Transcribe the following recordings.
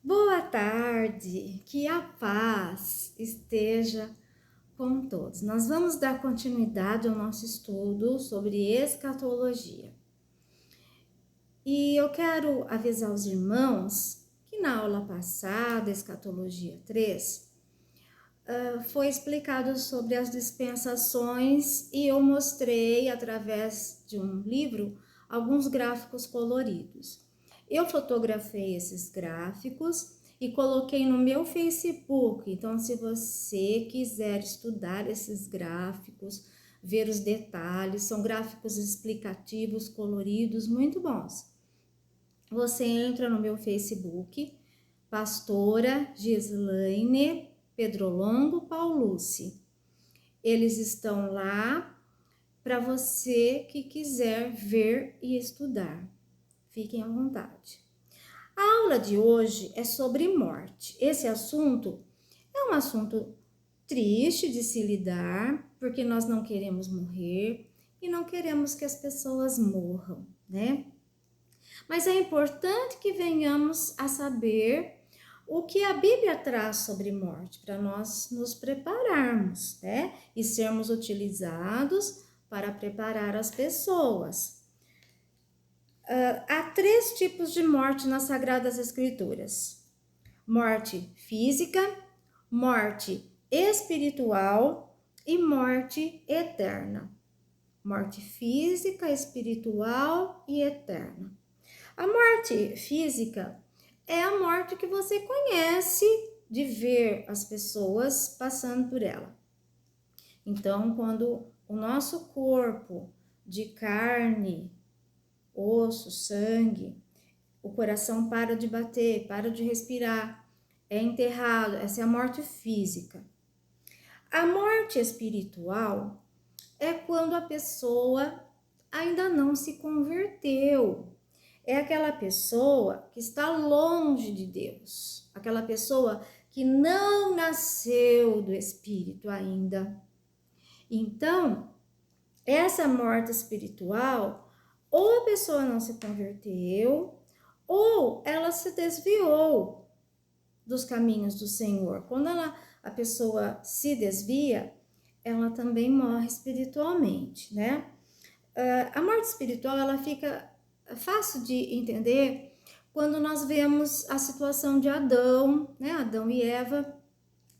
Boa tarde, que a paz esteja com todos. Nós vamos dar continuidade ao nosso estudo sobre escatologia. E eu quero avisar os irmãos que na aula passada, Escatologia 3, foi explicado sobre as dispensações e eu mostrei através de um livro alguns gráficos coloridos. Eu fotografei esses gráficos e coloquei no meu Facebook. Então, se você quiser estudar esses gráficos, ver os detalhes, são gráficos explicativos, coloridos, muito bons. Você entra no meu Facebook, Pastora Gislaine Pedrolongo Paulucci. Eles estão lá para você que quiser ver e estudar. Fiquem à vontade. A aula de hoje é sobre morte. Esse assunto é um assunto triste de se lidar, porque nós não queremos morrer e não queremos que as pessoas morram, né? Mas é importante que venhamos a saber o que a Bíblia traz sobre morte, para nós nos prepararmos, né? E sermos utilizados para preparar as pessoas. Há 3 tipos de morte nas Sagradas Escrituras: morte física, morte espiritual e morte eterna. Morte física, espiritual e eterna. A morte física é a morte que você conhece de ver as pessoas passando por ela. Então, quando o nosso corpo de carne, osso, sangue, o coração para de bater, para de respirar, é enterrado, essa é a morte física. A morte espiritual é quando a pessoa ainda não se converteu. É aquela pessoa que está longe de Deus, aquela pessoa que não nasceu do Espírito ainda. Então, essa morte espiritual, ou a pessoa não se converteu, ou ela se desviou dos caminhos do Senhor. Quando a pessoa se desvia, ela também morre espiritualmente, né? A morte espiritual, ela fica fácil de entender quando nós vemos a situação de Adão, né? Adão e Eva,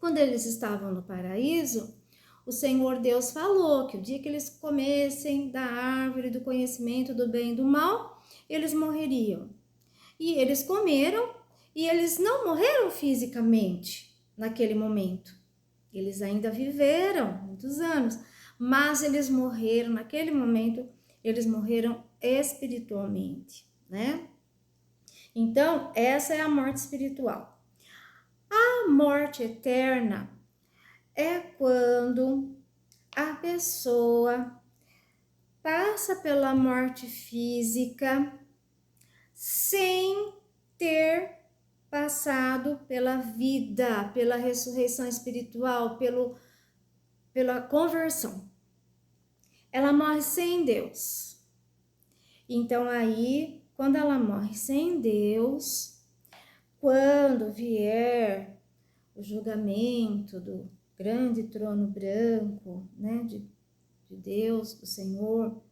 quando eles estavam no paraíso, o Senhor Deus falou que o dia que eles comessem da árvore do conhecimento do bem e do mal, eles morreriam. E eles comeram e eles não morreram fisicamente naquele momento. Eles ainda viveram muitos anos, mas eles morreram naquele momento, eles morreram espiritualmente, né? Então, essa é a morte espiritual. A morte eterna é quando a pessoa passa pela morte física sem ter passado pela vida, pela ressurreição espiritual, pela conversão. Ela morre sem Deus. Então aí, quando ela morre sem Deus, quando vier o julgamento do grande trono branco, né, de Deus, do Senhor,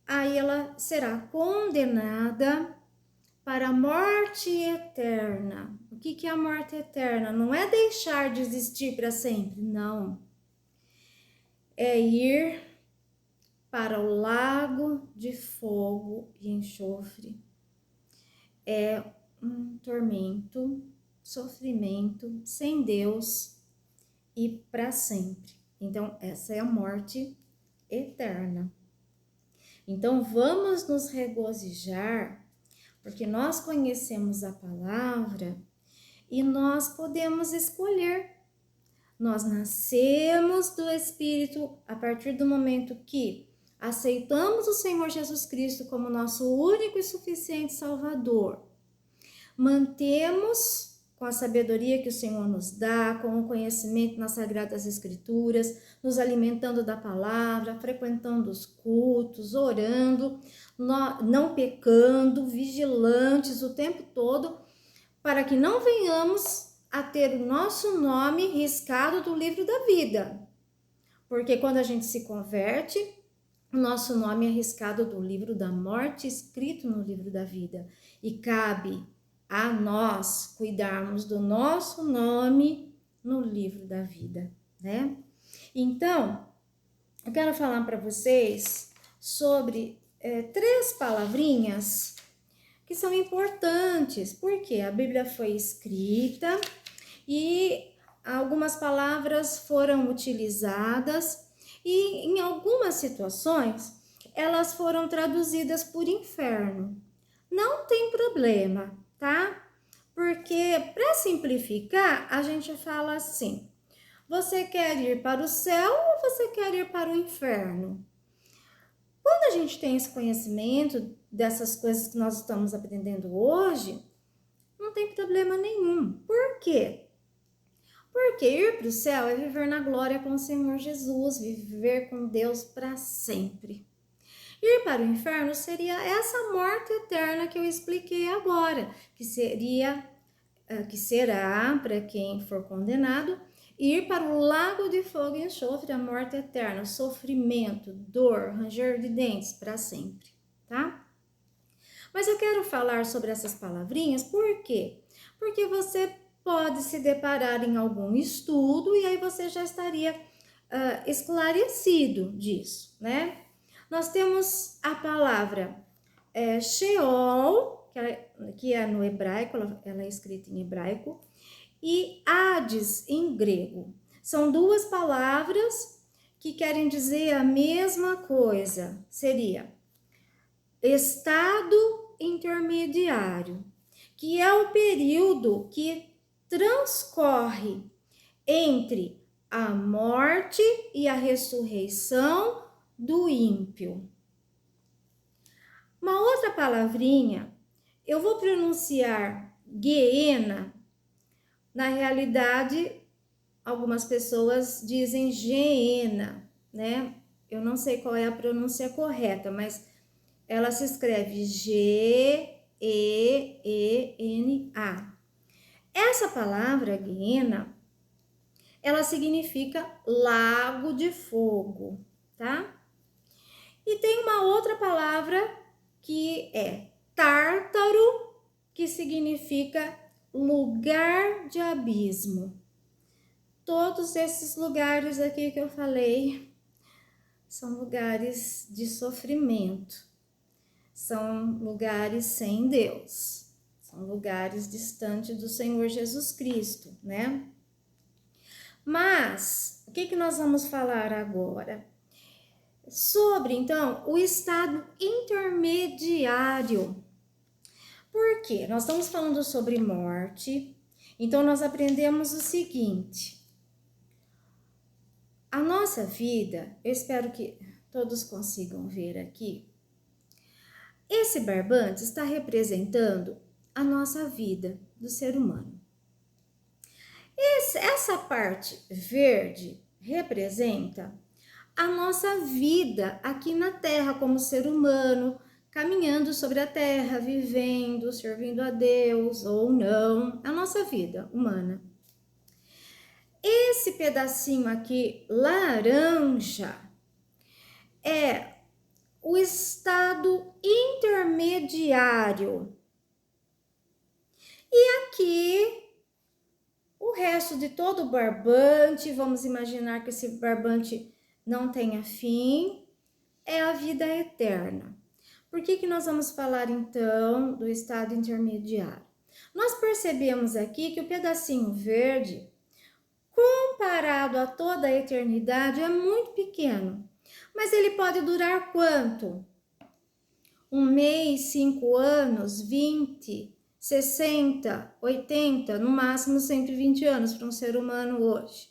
aí ela será condenada para a morte eterna. O que é a morte eterna? Não é deixar de existir para sempre, não. É ir para o lago de fogo e enxofre. É um tormento, sofrimento sem Deus e para sempre. Então, essa é a morte eterna. Então, vamos nos regozijar, porque nós conhecemos a palavra e nós podemos escolher. Nós nascemos do Espírito a partir do momento que aceitamos o Senhor Jesus Cristo como nosso único e suficiente Salvador. Mantemos com a sabedoria que o Senhor nos dá, com o conhecimento nas Sagradas Escrituras, nos alimentando da palavra, frequentando os cultos, orando, não pecando, vigilantes o tempo todo, para que não venhamos a ter o nosso nome riscado do livro da vida. Porque quando a gente se converte, o nosso nome é riscado do livro da morte, escrito no livro da vida. E cabe a nós cuidarmos do nosso nome no livro da vida, né? Então, eu quero falar para vocês sobre 3 palavrinhas que são importantes, porque a Bíblia foi escrita e algumas palavras foram utilizadas e em algumas situações elas foram traduzidas por inferno. Não tem problema, tá? Porque para simplificar, a gente fala assim: você quer ir para o céu ou você quer ir para o inferno? Quando a gente tem esse conhecimento dessas coisas que nós estamos aprendendo hoje, não tem problema nenhum. Por quê? Porque ir para o céu é viver na glória com o Senhor Jesus, viver com Deus para sempre. Ir para o inferno seria essa morte eterna que eu expliquei agora, que será para quem for condenado, ir para o lago de fogo e enxofre, a morte eterna, sofrimento, dor, ranger de dentes para sempre, tá? Mas eu quero falar sobre essas palavrinhas, por quê? Porque você pode se deparar em algum estudo e aí você já estaria esclarecido disso, né? Nós temos a palavra Sheol, que é no hebraico, ela é escrita em hebraico, e Hades em grego. São 2 palavras que querem dizer a mesma coisa. Seria estado intermediário, que é o período que transcorre entre a morte e a ressurreição do ímpio. Uma outra palavrinha, eu vou pronunciar Geena. Na realidade, algumas pessoas dizem Geena, né? Eu não sei qual é a pronúncia correta, mas ela se escreve Geena. Essa palavra, Geena, ela significa lago de fogo, tá? E tem uma outra palavra que é Tártaro, que significa lugar de abismo. Todos esses lugares aqui que eu falei são lugares de sofrimento, são lugares sem Deus, são lugares distantes do Senhor Jesus Cristo, né? Mas, o que nós vamos falar agora? Sobre, então, o estado intermediário. Por quê? Nós estamos falando sobre morte, então nós aprendemos o seguinte: a nossa vida, eu espero que todos consigam ver aqui, esse barbante está representando a nossa vida do ser humano. Essa parte verde representa a nossa vida aqui na Terra como ser humano, caminhando sobre a terra, vivendo, servindo a Deus ou não, a nossa vida humana. Esse pedacinho aqui laranja é o estado intermediário. E aqui o resto de todo o barbante, vamos imaginar que esse barbante não tenha fim, é a vida eterna. Por que nós vamos falar então do estado intermediário? Nós percebemos aqui que o pedacinho verde, comparado a toda a eternidade, é muito pequeno. Mas ele pode durar quanto? 1 mês, 5 anos, 20, 60, 80, no máximo 120 anos para um ser humano hoje,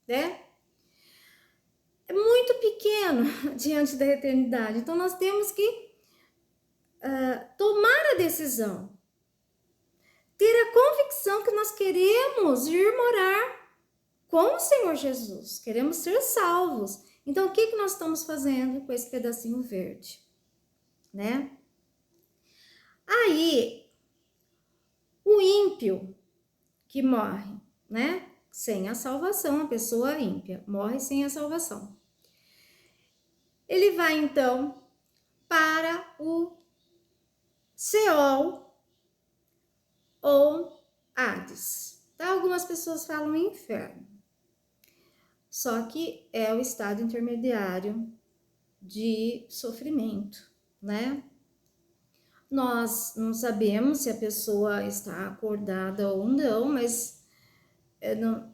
né? É muito pequeno diante da eternidade. Então nós temos que tomar a decisão, ter a convicção que nós queremos ir morar com o Senhor Jesus, queremos ser salvos. Então, o que nós estamos fazendo com esse pedacinho verde, né? Aí, o ímpio ímpio que morre, né? Sem a salvação, a pessoa ímpia morre sem a salvação. Ele vai então para o Seol ou Hades. Tá? Algumas pessoas falam inferno. Só que é o estado intermediário de sofrimento, né? Nós não sabemos se a pessoa está acordada ou não, mas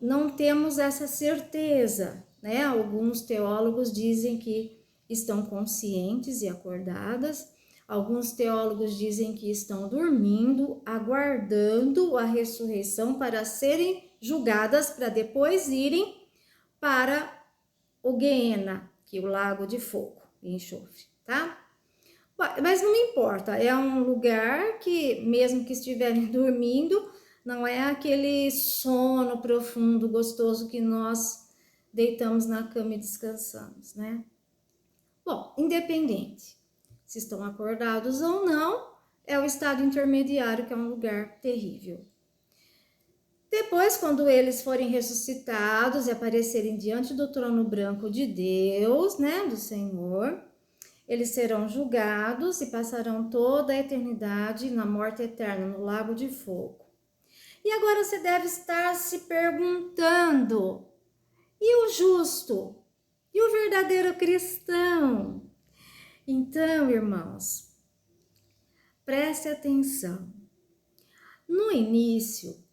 não temos essa certeza, né? Alguns teólogos dizem que estão conscientes e acordadas, alguns teólogos dizem que estão dormindo, aguardando a ressurreição para serem julgadas, para depois irem para o Guiena, que é o lago de fogo e enxofre, tá? Mas não importa, é um lugar que, mesmo que estiverem dormindo, não é aquele sono profundo, gostoso que nós deitamos na cama e descansamos, né? Bom, independente se estão acordados ou não, é o estado intermediário, que é um lugar terrível. Depois, quando eles forem ressuscitados e aparecerem diante do trono branco de Deus, né, do Senhor, eles serão julgados e passarão toda a eternidade na morte eterna, no lago de fogo. E agora você deve estar se perguntando, e o justo? E o verdadeiro cristão? Então, irmãos, preste atenção. No início,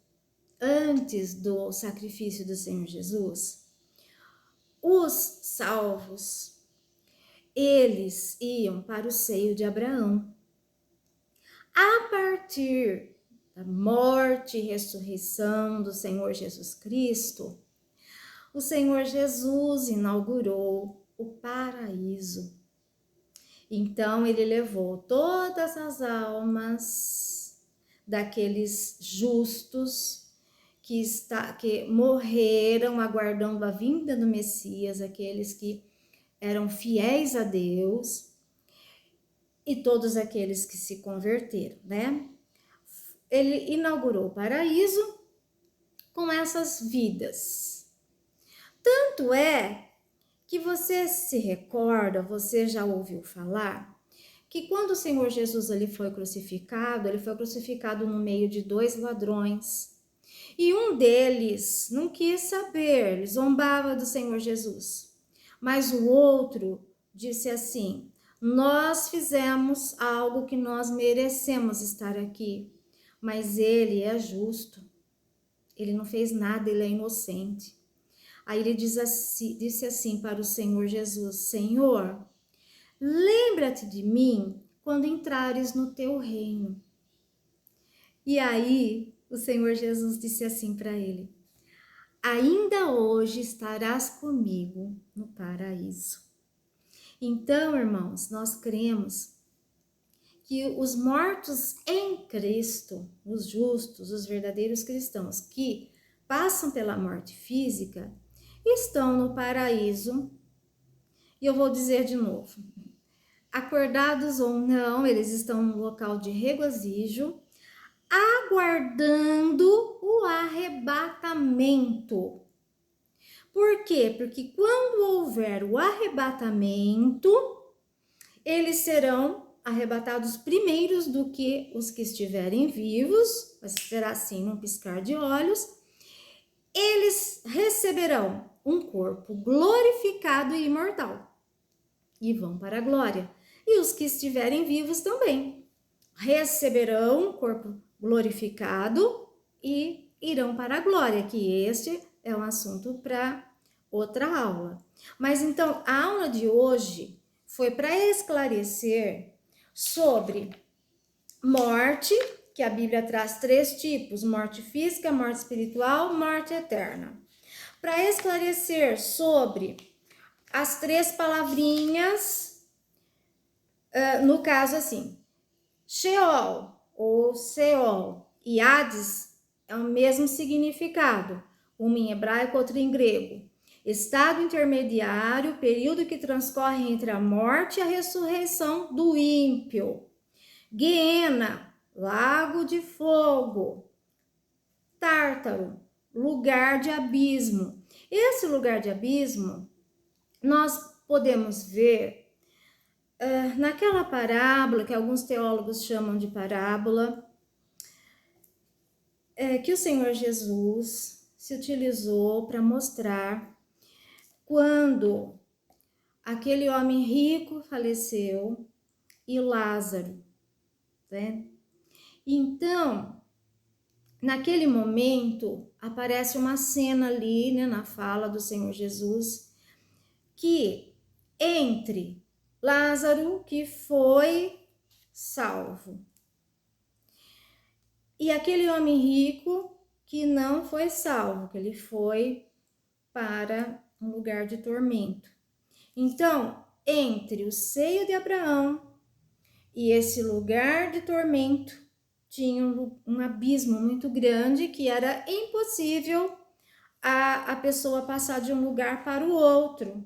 antes do sacrifício do Senhor Jesus, os salvos, eles iam para o seio de Abraão. A partir da morte e ressurreição do Senhor Jesus Cristo, o Senhor Jesus inaugurou o paraíso. Então, ele levou todas as almas daqueles justos que morreram aguardando a vinda do Messias, aqueles que eram fiéis a Deus, e todos aqueles que se converteram, né? Ele inaugurou o paraíso com essas vidas. Tanto é que você se recorda, você já ouviu falar, que quando o Senhor Jesus ele foi crucificado no meio de dois ladrões. E um deles não quis saber, ele zombava do Senhor Jesus. Mas o outro disse assim: nós fizemos algo que nós merecemos estar aqui, mas ele é justo. Ele não fez nada, ele é inocente. Aí ele disse assim para o Senhor Jesus: Senhor, lembra-te de mim quando entrares no teu reino. E aí o Senhor Jesus disse assim para ele: ainda hoje estarás comigo no paraíso. Então, irmãos, nós cremos que os mortos em Cristo, os justos, os verdadeiros cristãos que passam pela morte física, estão no paraíso. E eu vou dizer de novo: acordados ou não, eles estão no local de regozijo, aguardando o arrebatamento. Por quê? Porque quando houver o arrebatamento, eles serão arrebatados primeiros do que os que estiverem vivos, mas será assim num piscar de olhos. Eles receberão um corpo glorificado e imortal e vão para a glória. E os que estiverem vivos também receberão um corpo glorificado e irão para a glória, que este é um assunto para outra aula. Mas então, a aula de hoje foi para esclarecer sobre morte, que a Bíblia traz 3 tipos: morte física, morte espiritual, morte eterna. Para esclarecer sobre as 3 palavrinhas, no caso assim, Sheol ou Seol e Hades é o mesmo significado, uma em hebraico, outra em grego. Estado intermediário, período que transcorre entre a morte e a ressurreição do ímpio. Guiena, lago de fogo. Tártaro, lugar de abismo. Esse lugar de abismo, nós podemos ver naquela parábola, que alguns teólogos chamam de parábola, que o Senhor Jesus se utilizou para mostrar quando aquele homem rico faleceu e Lázaro, né? Então, naquele momento, aparece uma cena ali, né, na fala do Senhor Jesus, que entre Lázaro, que foi salvo, e aquele homem rico que não foi salvo, que ele foi para um lugar de tormento. Então, entre o seio de Abraão e esse lugar de tormento, tinha um abismo muito grande que era impossível a pessoa passar de um lugar para o outro.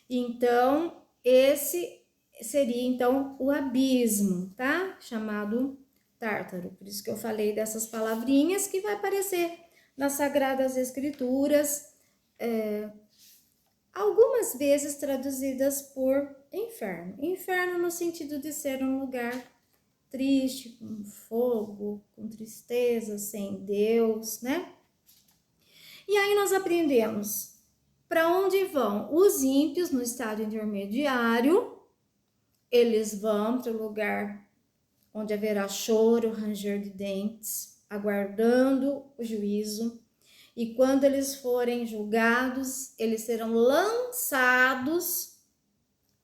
Então, esse seria então o abismo, tá? Chamado Tártaro. Por isso que eu falei dessas palavrinhas que vai aparecer nas Sagradas Escrituras, algumas vezes traduzidas por inferno. Inferno no sentido de ser um lugar triste, com fogo, com tristeza, sem Deus, né? E aí nós aprendemos para onde vão os ímpios no estado intermediário. Eles vão para o lugar onde haverá choro, ranger de dentes, aguardando o juízo. E quando eles forem julgados, eles serão lançados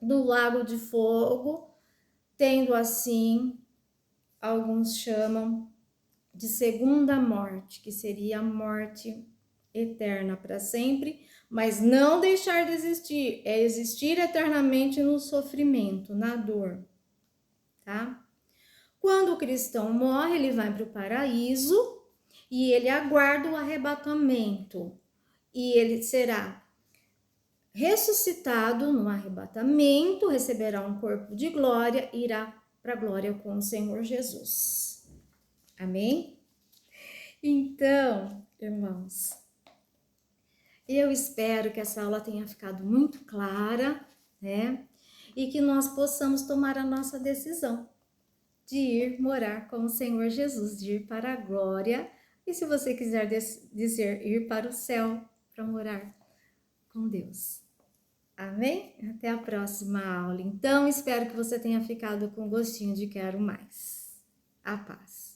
no lago de fogo, tendo assim, alguns chamam de segunda morte, que seria a morte eterna para sempre, mas não deixar de existir, é existir eternamente no sofrimento, na dor, tá? Quando o cristão morre, ele vai para o paraíso e ele aguarda o arrebatamento, e ele será ressuscitado no arrebatamento, receberá um corpo de glória e irá para a glória com o Senhor Jesus. Amém? Então, irmãos, eu espero que essa aula tenha ficado muito clara, né? E que nós possamos tomar a nossa decisão de ir morar com o Senhor Jesus, de ir para a glória. E se você quiser dizer ir para o céu, para morar com Deus. Amém? Até a próxima aula. Então, espero que você tenha ficado com gostinho de quero mais. A paz.